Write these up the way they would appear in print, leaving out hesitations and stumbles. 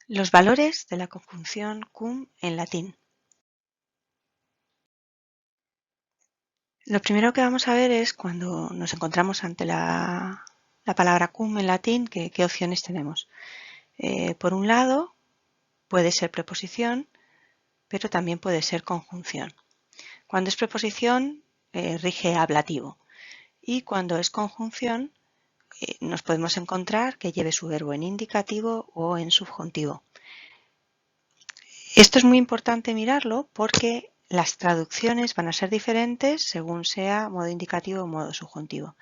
Los valores de la conjunción cum en latín. Lo primero que vamos a ver es cuando nos encontramos ante la palabra cum en latín, qué opciones tenemos. Por un lado, puede ser preposición, pero también puede ser conjunción. Cuando es preposición, rige ablativo. Y cuando es conjunción, nos podemos encontrar que lleve su verbo en indicativo o en subjuntivo. Esto es muy importante mirarlo porque las traducciones van a ser diferentes según sea modo indicativo o modo subjuntivo.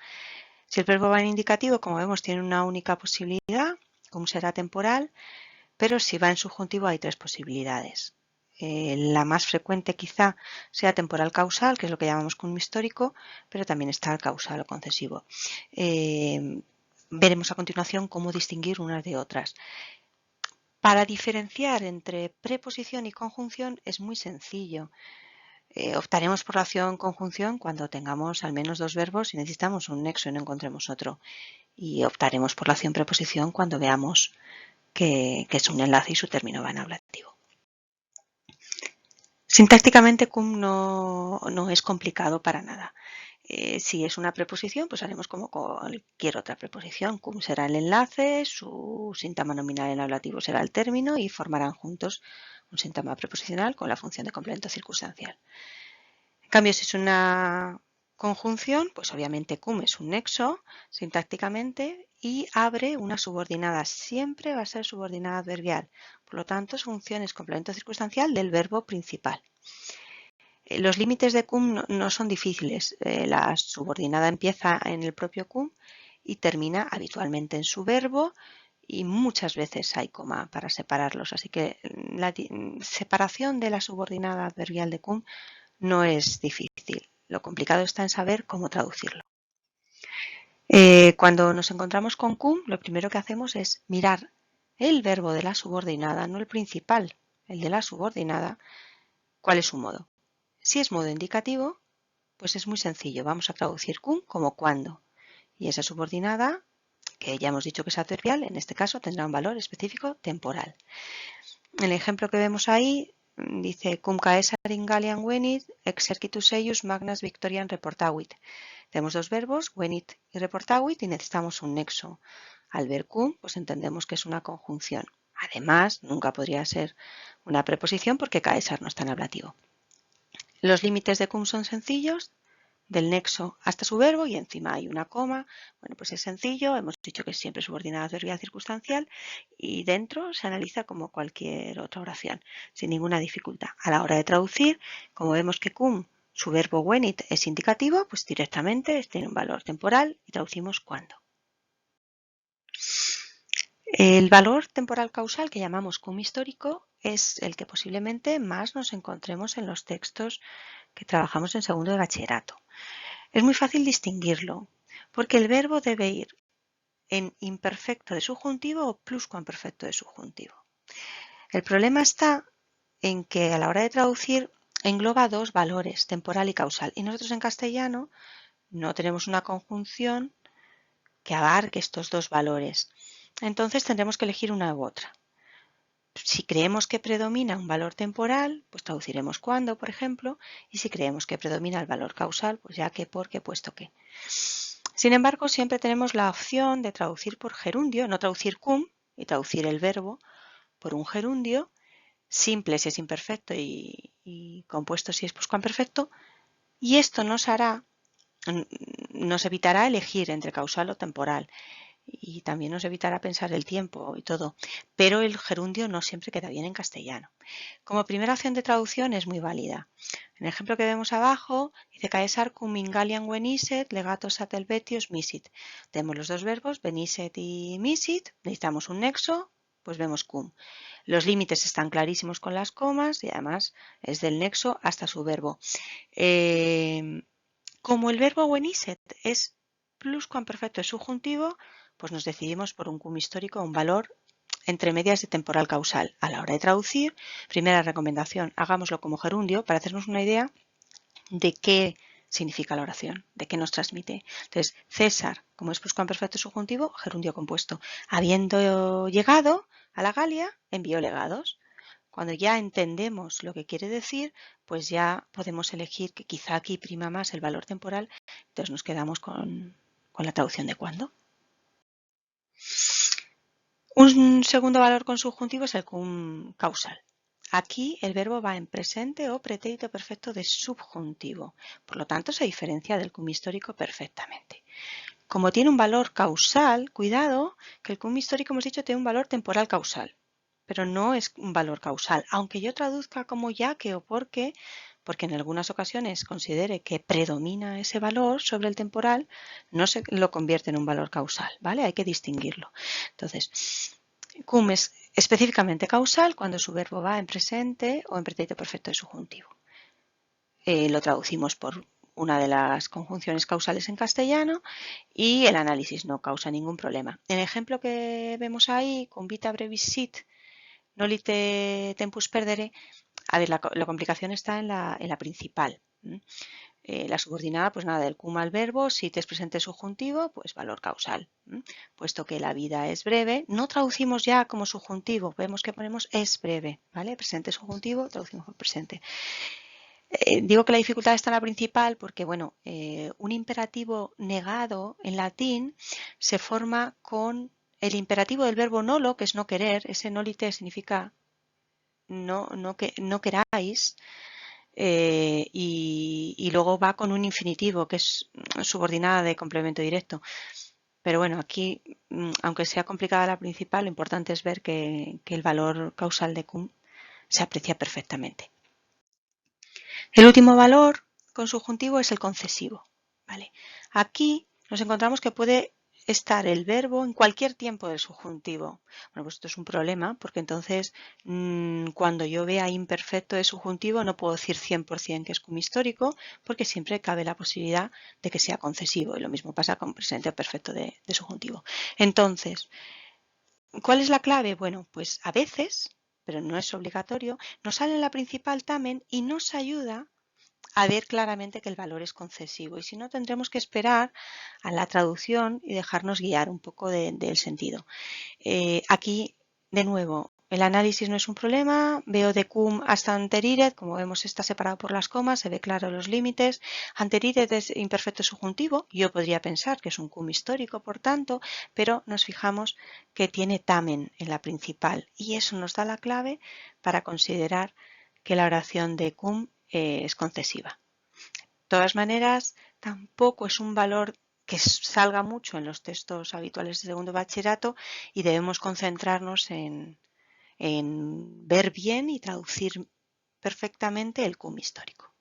Si el verbo va en indicativo, como vemos, tiene una única posibilidad, cum será temporal, pero si va en subjuntivo hay tres posibilidades. La más frecuente quizá sea temporal causal, que es lo que llamamos cum histórico, pero también está el causal o concesivo. Veremos a continuación cómo distinguir unas de otras. Para diferenciar entre preposición y conjunción es muy sencillo. Optaremos por la opción conjunción cuando tengamos al menos dos verbos y necesitamos un nexo y no encontremos otro. Y optaremos por la opción preposición cuando veamos que es un enlace y su término va en ablativo. Sintácticamente cum no es complicado para nada. Si es una preposición, pues haremos como cualquier otra preposición. Cum será el enlace, su síntoma nominal en ablativo será el término y formarán juntos un síntoma preposicional con la función de complemento circunstancial. En cambio, si es una conjunción, pues obviamente cum es un nexo sintácticamente y abre una subordinada. Siempre va a ser subordinada adverbial. Por lo tanto, su función es complemento circunstancial del verbo principal. Los límites de cum no son difíciles. La subordinada empieza en el propio cum y termina habitualmente en su verbo y muchas veces hay coma para separarlos. Así que la separación de la subordinada adverbial de cum no es difícil. Lo complicado está en saber cómo traducirlo. Cuando nos encontramos con cum, lo primero que hacemos es mirar el verbo de la subordinada, no el principal, el de la subordinada, cuál es su modo. Si es modo indicativo, pues es muy sencillo. Vamos a traducir cum como cuando. Y esa subordinada, que ya hemos dicho que es adverbial, en este caso tendrá un valor específico temporal. El ejemplo que vemos ahí dice cum caesar in Galliam venit exercitus eius magnas victoriam reportavit. Tenemos dos verbos, venit y reportavit, y necesitamos un nexo. Al ver cum, pues entendemos que es una conjunción. Además, nunca podría ser una preposición porque caesar no está en ablativo. Los límites de cum son sencillos, del nexo hasta su verbo y encima hay una coma. Bueno, pues es sencillo, hemos dicho que es siempre subordinada adverbial circunstancial y dentro se analiza como cualquier otra oración, sin ninguna dificultad. A la hora de traducir, como vemos que cum, su verbo venit es indicativo, pues directamente tiene un valor temporal y traducimos cuando. El valor temporal causal que llamamos cum histórico es el que posiblemente más nos encontremos en los textos que trabajamos en segundo de bachillerato. Es muy fácil distinguirlo, porque el verbo debe ir en imperfecto de subjuntivo o pluscuamperfecto de subjuntivo. El problema está en que a la hora de traducir engloba dos valores, temporal y causal, y nosotros en castellano no tenemos una conjunción que abarque estos dos valores. Entonces tendremos que elegir una u otra. Si creemos que predomina un valor temporal, pues traduciremos cuando, por ejemplo, y si creemos que predomina el valor causal, pues ya que, porque, puesto que. Sin embargo, siempre tenemos la opción de traducir por gerundio, no traducir cum y traducir el verbo por un gerundio, simple si es imperfecto y compuesto si es pluscuamperfecto, y esto nos evitará elegir entre causal o temporal. Y también nos evitará pensar el tiempo y todo, pero el gerundio no siempre queda bien en castellano. Como primera opción de traducción es muy válida. En el ejemplo que vemos abajo, dice caesar cum in Galliam veniset, legato sat helvetius misit. Tenemos los dos verbos, veniset y misit, necesitamos un nexo, pues vemos cum. Los límites están clarísimos con las comas y además es del nexo hasta su verbo. Como el verbo veniset es pluscuamperfecto es subjuntivo, pues nos decidimos por un cum histórico, un valor entre medias de temporal causal. A la hora de traducir, primera recomendación, hagámoslo como gerundio para hacernos una idea de qué significa la oración, de qué nos transmite. Entonces, César, como es pluscuamperfecto subjuntivo, gerundio compuesto. Habiendo llegado, a la Galia envió legados. Cuando ya entendemos lo que quiere decir, pues ya podemos elegir que quizá aquí prima más el valor temporal, entonces nos quedamos con la traducción de cuándo. Un segundo valor consubjuntivo es el cum causal. Aquí el verbo va en presente o pretérito perfecto de subjuntivo, por lo tanto se diferencia del cum histórico perfectamente. Como tiene un valor causal, cuidado, que el cum histórico hemos dicho tiene un valor temporal causal, pero no es un valor causal, aunque yo traduzca como ya que o porque en algunas ocasiones considere que predomina ese valor sobre el temporal, no se lo convierte en un valor causal, ¿vale? Hay que distinguirlo. Entonces, cum es específicamente causal cuando su verbo va en presente o en pretérito perfecto de subjuntivo. Lo traducimos por una de las conjunciones causales en castellano y el análisis no causa ningún problema. El ejemplo que vemos ahí, cum vita brevis sit, nolite tempus perdere, a ver, la complicación está en la principal. La subordinada, pues nada, del cum al verbo, sit es presente subjuntivo, pues valor causal. Puesto que la vida es breve, no traducimos ya como subjuntivo, vemos que ponemos es breve, ¿vale? Presente subjuntivo, traducimos por presente. Digo que la dificultad está en la principal porque, bueno, un imperativo negado en latín se forma con el imperativo del verbo nolo, que es no querer. Ese nolite significa no queráis. Y luego va con un infinitivo, que es subordinada de complemento directo. Pero bueno, aquí, aunque sea complicada la principal, lo importante es ver que el valor causal de cum se aprecia perfectamente. El último valor consubjuntivo es el concesivo. ¿Vale? Aquí nos encontramos que puede estar el verbo en cualquier tiempo del subjuntivo. Bueno, pues esto es un problema porque entonces cuando yo vea imperfecto de subjuntivo no puedo decir 100% que es cum histórico porque siempre cabe la posibilidad de que sea concesivo y lo mismo pasa con presente perfecto de subjuntivo. Entonces, ¿cuál es la clave? Bueno, pues a veces, pero no es obligatorio, nos sale en la principal tamen y nos ayuda a ver claramente que el valor es concesivo y si no tendremos que esperar a la traducción y dejarnos guiar un poco del sentido. Aquí, de nuevo, el análisis no es un problema, veo de cum hasta anteriret, como vemos está separado por las comas, se ve claro los límites. Anteriret es imperfecto subjuntivo, yo podría pensar que es un cum histórico, por tanto, pero nos fijamos que tiene tamen en la principal y eso nos da la clave para considerar que la oración de cum es concesiva. De todas maneras, tampoco es un valor que salga mucho en los textos habituales de segundo bachillerato y debemos concentrarnos en ver bien y traducir perfectamente el cum histórico.